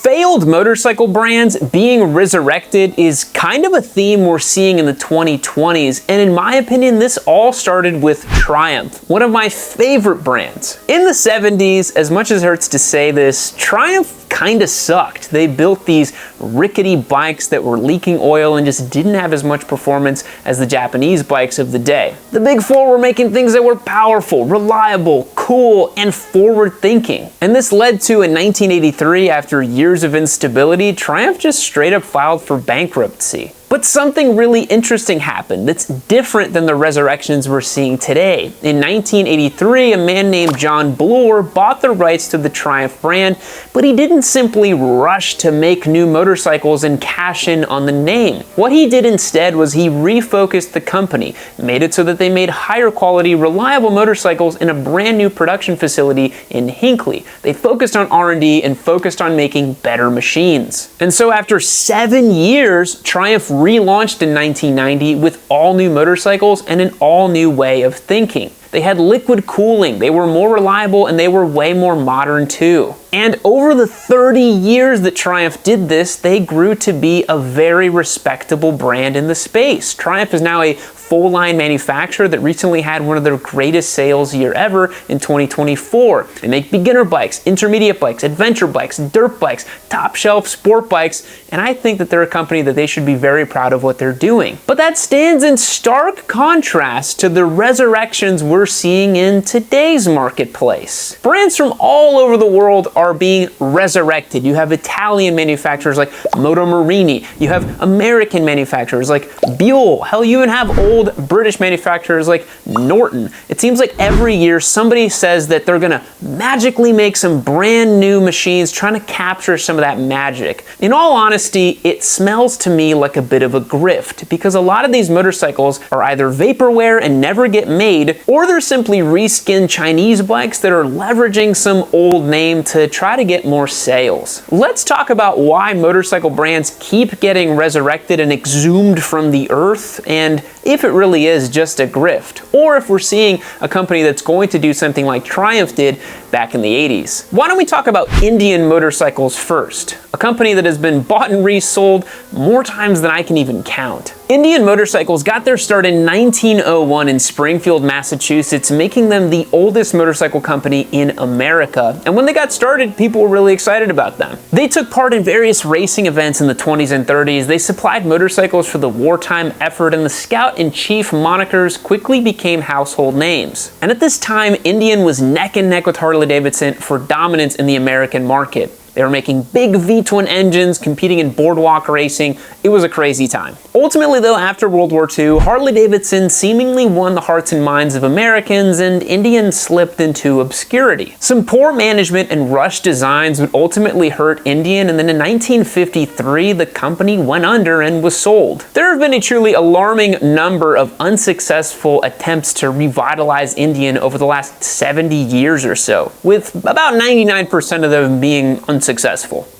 Failed motorcycle brands being resurrected is kind of a theme we're seeing in the 2020s, and in my opinion, this all started with Triumph, one of my favorite brands. In the 70s, as much as it hurts to say this, Triumph kinda sucked. They built these rickety bikes that were leaking oil and just didn't have as much performance as the Japanese bikes of the day. The Big Four were making things that were powerful, reliable, cool, and forward-thinking. And this led to, in 1983, after years of instability, Triumph just straight up filed for bankruptcy. But something really interesting happened that's different than the resurrections we're seeing today. In 1983, a man named John Buell bought the rights to the Triumph brand, but he didn't simply rush to make new motorcycles and cash in on the name. What he did instead was he refocused the company, made it so that they made higher quality, reliable motorcycles in a brand new production facility in Hinckley. They focused on R&D and focused on making better machines. And so after 7 years, Triumph relaunched in 1990 with all new motorcycles and an all new way of thinking. They had liquid cooling, they were more reliable, and they were way more modern too. And over the 30 years that Triumph did this, they grew to be a very respectable brand in the space. Triumph is now a full-line manufacturer that recently had one of their greatest sales year ever in 2024. They make beginner bikes, intermediate bikes, adventure bikes, dirt bikes, top-shelf sport bikes, and I think that they're a company that they should be very proud of what they're doing. But that stands in stark contrast to the resurrections we're seeing in today's marketplace. Brands from all over the world are being resurrected. You have Italian manufacturers like Moto Morini, you have American manufacturers like Buell, hell, you even have old British manufacturers like Norton. It seems like every year somebody says that they're gonna magically make some brand new machines trying to capture some of that magic. In all honesty, it smells to me like a bit of a grift because a lot of these motorcycles are either vaporware and never get made, or they're simply reskinned Chinese bikes that are leveraging some old name to try to get more sales. Let's talk about why motorcycle brands keep getting resurrected and exhumed from the earth, and if it really is just a grift, or if we're seeing a company that's going to do something like Triumph did back in the 80s. Why don't we talk about Indian motorcycles first? A company that has been bought and resold more times than I can even count. Indian motorcycles got their start in 1901 in Springfield, Massachusetts, making them the oldest motorcycle company in America. And when they got started, people were really excited about them. They took part in various racing events in the 20s and 30s. They supplied motorcycles for the wartime effort, and the Scout-in-Chief monikers quickly became household names. And at this time, Indian was neck and neck with Harley-Davidson for dominance in the American market. They were making big V-twin engines, competing in boardwalk racing. It was a crazy time. Ultimately though, after World War II, Harley-Davidson seemingly won the hearts and minds of Americans, and Indian slipped into obscurity. Some poor management and rushed designs would ultimately hurt Indian, and then in 1953, the company went under and was sold. There have been a truly alarming number of unsuccessful attempts to revitalize Indian over the last 70 years or so, with about 99% of them being unsuccessful.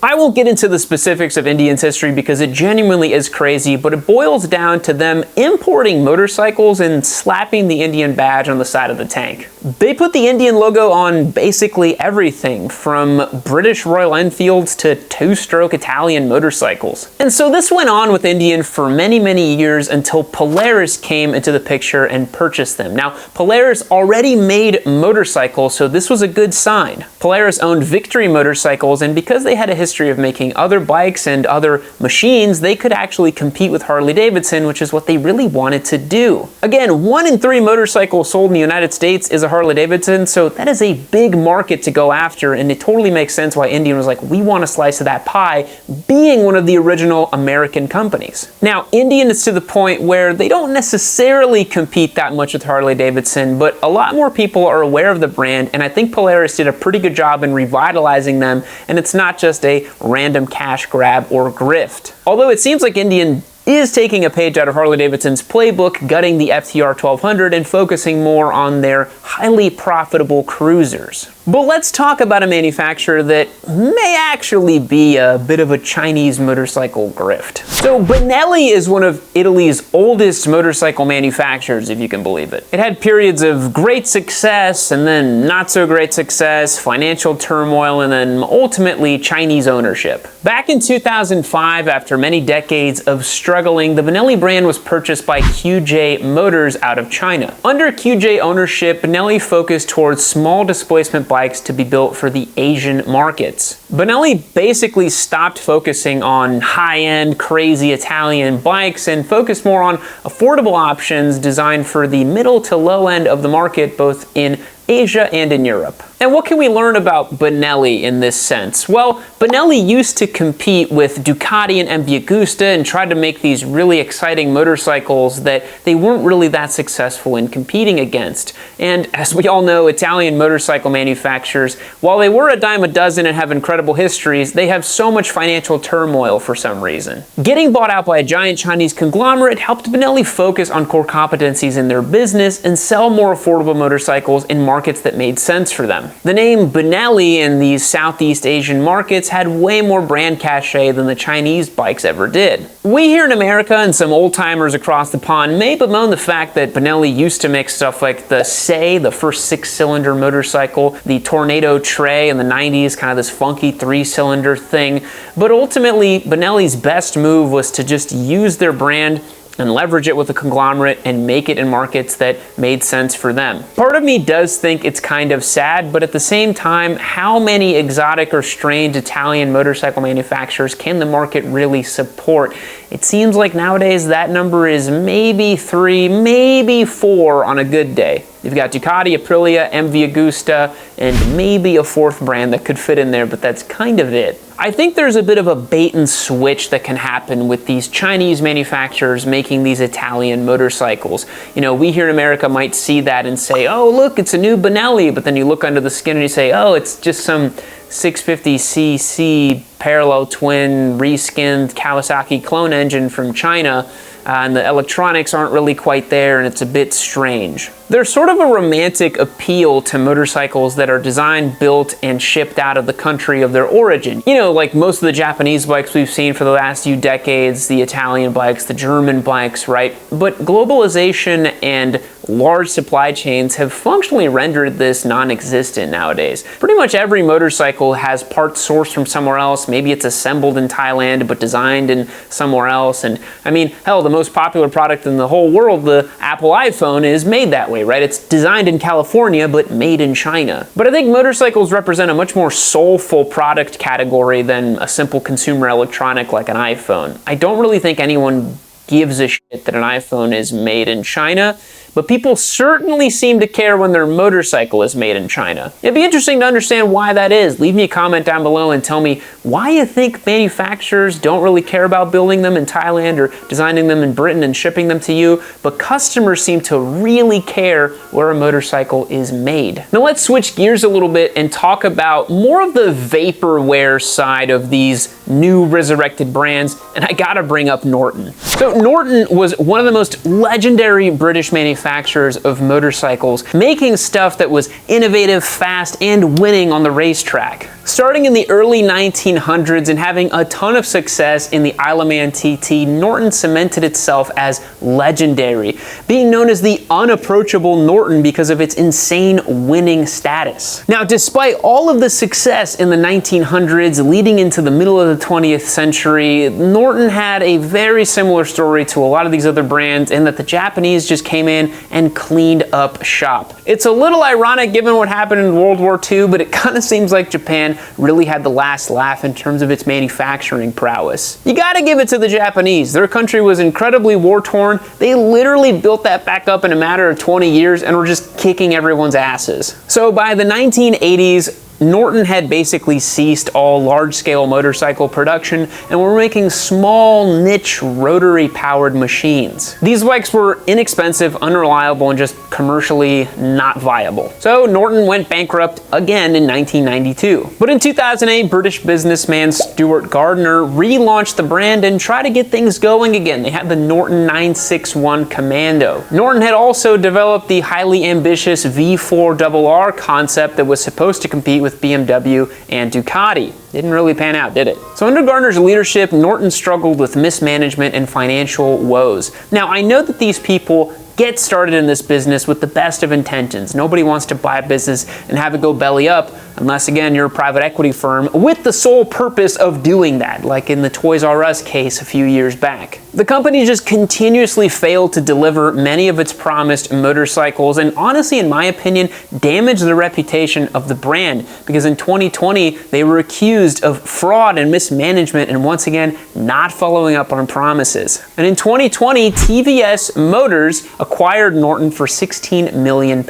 I won't get into the specifics of Indian's history because it genuinely is crazy, but it boils down to them importing motorcycles and slapping the Indian badge on the side of the tank. They put the Indian logo on basically everything, from British Royal Enfields to two-stroke Italian motorcycles. And so this went on with Indian for many, many years until Polaris came into the picture and purchased them. Now, Polaris already made motorcycles, so this was a good sign. Polaris owned Victory motorcycles, and because they had a history of making other bikes and other machines, they could actually compete with Harley-Davidson, which is what they really wanted to do. Again, 1 in 3 motorcycles sold in the United States is a Harley-Davidson, so that is a big market to go after, and it totally makes sense why Indian was like, we want a slice of that pie, being one of the original American companies. Now, Indian is to the point where they don't necessarily compete that much with Harley-Davidson, but a lot more people are aware of the brand, and I think Polaris did a pretty good job in revitalizing them, and it's not just a random cash grab or grift. Although it seems like Indian is taking a page out of Harley-Davidson's playbook, gutting the FTR 1200 and focusing more on their highly profitable cruisers. But let's talk about a manufacturer that may actually be a bit of a Chinese motorcycle grift. So Benelli is one of Italy's oldest motorcycle manufacturers, if you can believe it. It had periods of great success and then not so great success, financial turmoil, and then ultimately Chinese ownership. Back in 2005, after many decades of struggling, the Benelli brand was purchased by QJ Motors out of China. Under QJ ownership, Benelli focused towards small displacement bikes to be built for the Asian markets. Benelli basically stopped focusing on high-end, crazy Italian bikes and focused more on affordable options designed for the middle to low end of the market, both in Asia and in Europe. And what can we learn about Benelli in this sense? Well, Benelli used to compete with Ducati and MV Agusta and tried to make these really exciting motorcycles that they weren't really that successful in competing against. And as we all know, Italian motorcycle manufacturers, while they were a dime a dozen and have incredible histories, they have so much financial turmoil for some reason. Getting bought out by a giant Chinese conglomerate helped Benelli focus on core competencies in their business and sell more affordable motorcycles in markets that made sense for them. The name Benelli in these Southeast Asian markets had way more brand cachet than the Chinese bikes ever did. We here in America and some old-timers across the pond may bemoan the fact that Benelli used to make stuff like the Say, the first 6-cylinder motorcycle, the Tornado Tray in the 90s, kind of this funky 3-cylinder thing, but ultimately Benelli's best move was to just use their brand and leverage it with a conglomerate and make it in markets that made sense for them. Part of me does think it's kind of sad, but at the same time, how many exotic or strange Italian motorcycle manufacturers can the market really support? It seems like nowadays that number is maybe 3, maybe 4 on a good day. You've got Ducati, Aprilia, MV Agusta, and maybe a 4th brand that could fit in there, but that's kind of it. I think there's a bit of a bait and switch that can happen with these Chinese manufacturers making these Italian motorcycles. You know, we here in America might see that and say, oh, look, it's a new Benelli, but then you look under the skin and you say, oh, it's just some 650cc parallel twin reskinned Kawasaki clone engine from China, and the electronics aren't really quite there and it's a bit strange. There's sort of a romantic appeal to motorcycles that are designed, built, and shipped out of the country of their origin. You know, like most of the Japanese bikes we've seen for the last few decades, the Italian bikes, the German bikes, right? But globalization and large supply chains have functionally rendered this non-existent nowadays. Pretty much every motorcycle has parts sourced from somewhere else. Maybe it's assembled in Thailand, but designed in somewhere else. And I mean, hell, the most popular product in the whole world, the Apple iPhone, is made that way, right? It's designed in California, but made in China. But I think motorcycles represent a much more soulful product category than a simple consumer electronic like an iPhone. I don't really think anyone gives a shit that an iPhone is made in China, but people certainly seem to care when their motorcycle is made in China. It'd be interesting to understand why that is. Leave me a comment down below and tell me why you think manufacturers don't really care about building them in Thailand or designing them in Britain and shipping them to you, but customers seem to really care where a motorcycle is made. Now let's switch gears a little bit and talk about more of the vaporware side of these new resurrected brands, and I gotta bring up Norton. So Norton was one of the most legendary British manufacturers of motorcycles, making stuff that was innovative, fast, and winning on the racetrack. Starting in the early 1900s and having a ton of success in the Isle of Man TT, Norton cemented itself as legendary, being known as the unapproachable Norton because of its insane winning status. Now, despite all of the success in the 1900s leading into the middle of the 20th century, Norton had a very similar story to a lot of these other brands in that the Japanese just came in and cleaned up shop. It's a little ironic given what happened in World War II, but it kind of seems like Japan really had the last laugh in terms of its manufacturing prowess. You gotta give it to the Japanese. Their country was incredibly war-torn. They literally built that back up in a matter of 20 years and were just kicking everyone's asses. So by the 1980s, Norton had basically ceased all large-scale motorcycle production and were making small, niche, rotary-powered machines. These bikes were inexpensive, unreliable, and just commercially not viable. So Norton went bankrupt again in 1992. But in 2008, British businessman Stuart Gardner relaunched the brand and tried to get things going again. They had the Norton 961 Commando. Norton had also developed the highly ambitious V4RR concept that was supposed to compete with BMW and Ducati. Didn't really pan out, did it? So under Gardner's leadership, Norton struggled with mismanagement and financial woes. Now, I know that these people get started in this business with the best of intentions. Nobody wants to buy a business and have it go belly up, unless again you're a private equity firm with the sole purpose of doing that, like in the Toys R Us case a few years back. The company just continuously failed to deliver many of its promised motorcycles, and honestly, in my opinion, damaged the reputation of the brand, because in 2020 they were accused of fraud and mismanagement and once again not following up on promises. And in 2020, TVS Motors acquired Norton for £16 million,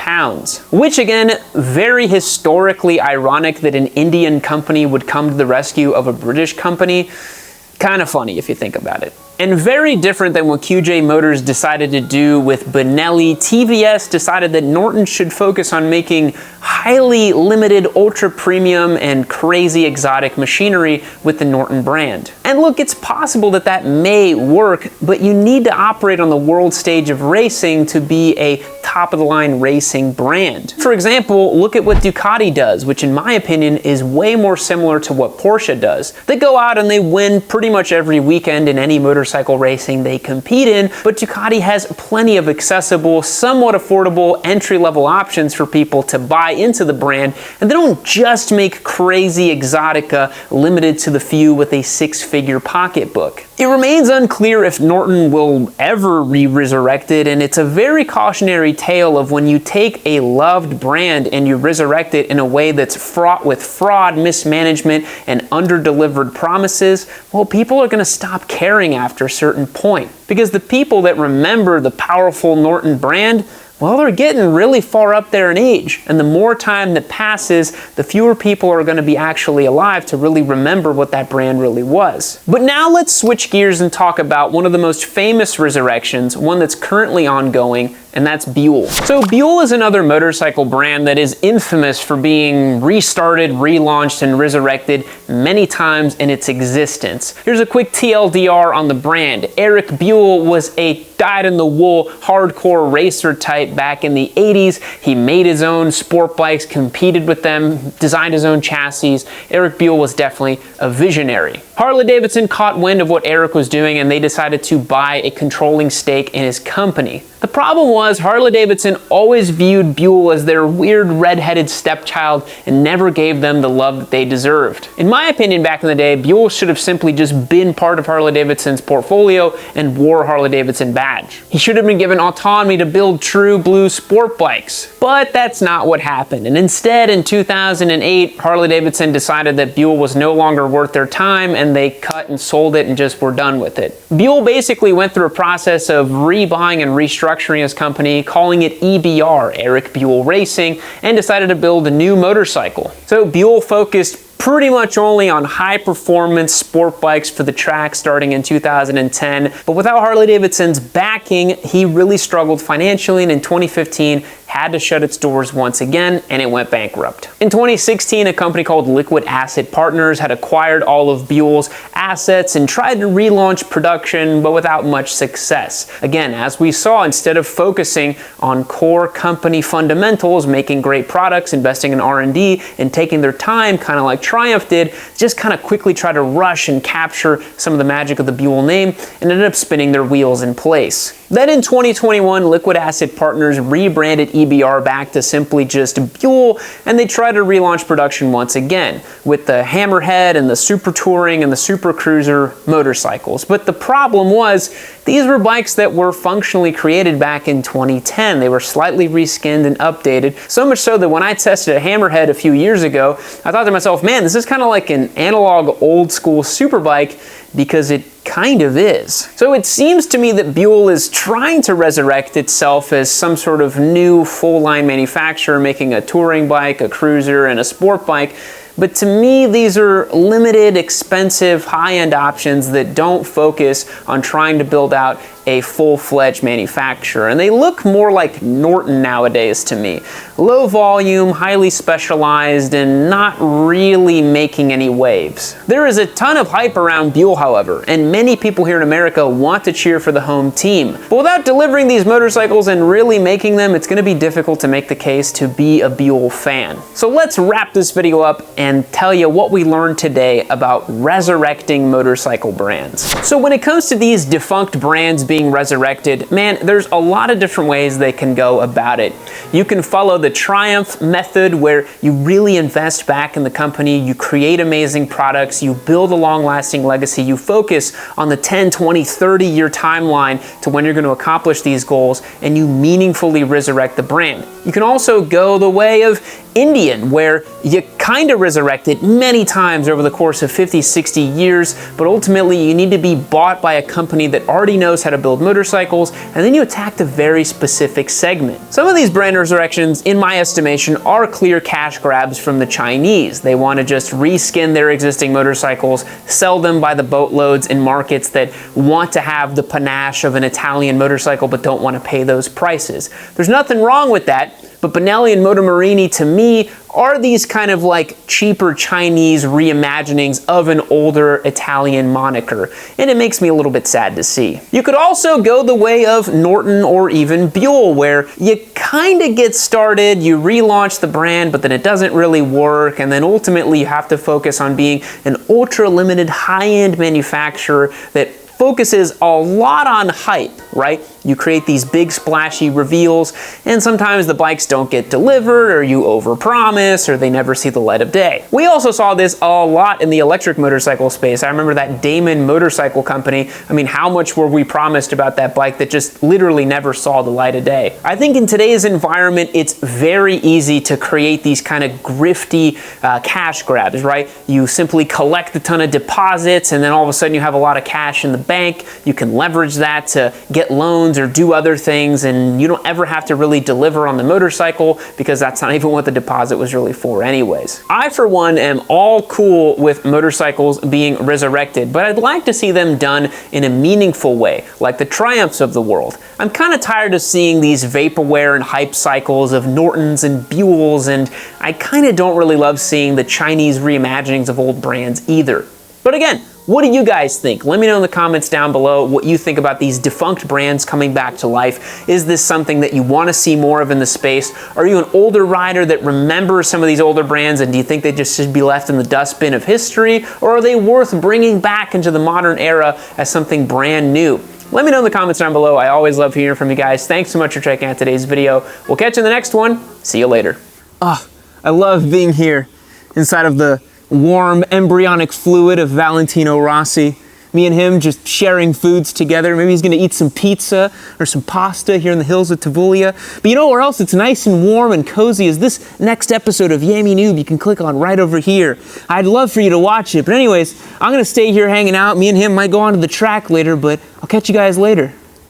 which again, very historically ironic that an Indian company would come to the rescue of a British company. Kind of funny if you think about it. And very different than what QJ Motors decided to do with Benelli, TVS decided that Norton should focus on making highly limited, ultra premium, and crazy exotic machinery with the Norton brand. And look, it's possible that that may work, but you need to operate on the world stage of racing to be a top-of-the-line racing brand. For example, look at what Ducati does, which in my opinion is way more similar to what Porsche does. They go out and they win pretty much every weekend in any motorcycle racing they compete in, but Ducati has plenty of accessible, somewhat affordable entry-level options for people to buy into the brand, and they don't just make crazy exotica limited to the few with a six-figure pocketbook. It remains unclear if Norton will ever be resurrected, and it's a very cautionary tale of when you take a loved brand and you resurrect it in a way that's fraught with fraud, mismanagement, and under-delivered promises, well, people are going to stop caring after a certain point. Because the people that remember the powerful Norton brand, well, they're getting really far up there in age, and the more time that passes, the fewer people are going to be actually alive to really remember what that brand really was. But now let's switch gears and talk about one of the most famous resurrections, one that's currently ongoing, and that's Buell. So Buell is another motorcycle brand that is infamous for being restarted, relaunched, and resurrected many times in its existence. Here's a quick TLDR on the brand. Eric Buell was a dyed-in-the-wool hardcore racer type back in the 80s. He made his own sport bikes, competed with them, designed his own chassis. Eric Buell was definitely a visionary. Harley-Davidson caught wind of what Eric was doing, and they decided to buy a controlling stake in his company. The problem was Harley-Davidson always viewed Buell as their weird red-headed stepchild and never gave them the love that they deserved. In my opinion, back in the day, Buell should have simply just been part of Harley-Davidson's portfolio and wore a Harley-Davidson badge. He should have been given autonomy to build true blue sport bikes. But that's not what happened. And instead, in 2008, Harley-Davidson decided that Buell was no longer worth their time, and they cut and sold it and just were done with it. Buell basically went through a process of rebuying and restructuring his company, calling it EBR, Eric Buell Racing, and decided to build a new motorcycle. So Buell focused pretty much only on high-performance sport bikes for the track starting in 2010, but without Harley-Davidson's backing, he really struggled financially, and in 2015, had to shut its doors once again, and it went bankrupt. In 2016, a company called Liquid Asset Partners had acquired all of Buell's assets and tried to relaunch production, but without much success. Again, as we saw, instead of focusing on core company fundamentals, making great products, investing in R&D, and taking their time, kind of like Triumph did, just kind of quickly try to rush and capture some of the magic of the Buell name, and ended up spinning their wheels in place. Then in 2021, Liquid Asset Partners rebranded EBR back to simply just Buell, and they tried to relaunch production once again with the Hammerhead and the Super Touring and the Super Cruiser motorcycles. But the problem was these were bikes that were functionally created back in 2010. They were slightly reskinned and updated, so much so that when I tested a Hammerhead a few years ago, I thought to myself, man, this is kind of like an analog old school superbike, because it kind of is. So it seems to me that Buell is trying to resurrect itself as some sort of new full-line manufacturer, making a touring bike, a cruiser, and a sport bike. But to me, these are limited, expensive, high-end options that don't focus on trying to build out a full-fledged manufacturer. And they look more like Norton nowadays to me. Low volume, highly specialized, and not really making any waves. There is a ton of hype around Buell, however, and many people here in America want to cheer for the home team. But without delivering these motorcycles and really making them, it's going to be difficult to make the case to be a Buell fan. So let's wrap this video up and tell you what we learned today about resurrecting motorcycle brands. So when it comes to these defunct brands being resurrected, man, there's a lot of different ways they can go about it. You can follow the Triumph method, where you really invest back in the company, you create amazing products, you build a long-lasting legacy, you focus on the 10, 20, 30-year timeline to when you're going to accomplish these goals, and you meaningfully resurrect the brand. You can also go the way of Indian, where you kind of resurrect it many times over the course of 50, 60 years, but ultimately you need to be bought by a company that already knows how to build motorcycles, and then you attack a very specific segment. Some of these brand resurrections, in my estimation, are clear cash grabs from the Chinese. They want to just reskin their existing motorcycles, sell them by the boatloads in markets that want to have the panache of an Italian motorcycle but don't want to pay those prices. There's nothing wrong with that, but Benelli and Motomarini, to me, are these kind of like cheaper Chinese reimaginings of an older Italian moniker, and it makes me a little bit sad to see. You could also go the way of Norton or even Buell, where you kind of get started, you relaunch the brand, but then it doesn't really work, and then ultimately you have to focus on being an ultra-limited high-end manufacturer that focuses a lot on hype, right? You create these big splashy reveals, and sometimes the bikes don't get delivered, or you overpromise, or they never see the light of day. We also saw this a lot in the electric motorcycle space. I remember that Damon motorcycle company. I mean, how much were we promised about that bike that just literally never saw the light of day? I think in today's environment, it's very easy to create these kind of grifty cash grabs, right? You simply collect a ton of deposits, and then all of a sudden you have a lot of cash in the bank. You can leverage that to get loans or do other things, and you don't ever have to really deliver on the motorcycle because that's not even what the deposit was really for anyways. I, for one, am all cool with motorcycles being resurrected, but I'd like to see them done in a meaningful way, like the Triumphs of the world. I'm kind of tired of seeing these vaporware and hype cycles of Nortons and Buells, and I kind of don't really love seeing the Chinese reimaginings of old brands either. But again, what do you guys think? Let me know in the comments down below what you think about these defunct brands coming back to life. Is this something that you want to see more of in the space? Are you an older rider that remembers some of these older brands, and do you think they just should be left in the dustbin of history? Or are they worth bringing back into the modern era as something brand new? Let me know in the comments down below. I always love hearing from you guys. Thanks so much for checking out today's video. We'll catch you in the next one. See you later. Oh, I love being here inside of the warm embryonic fluid of Valentino Rossi. Me and him just sharing foods together. Maybe he's gonna eat some pizza or some pasta here in the hills of Tavullia. But you know where else it's nice and warm and cozy is this next episode of Yami Noob. You can click on right over here. I'd love for you to watch it. But anyways, I'm gonna stay here hanging out. Me and him might go onto the track later, but I'll catch you guys later.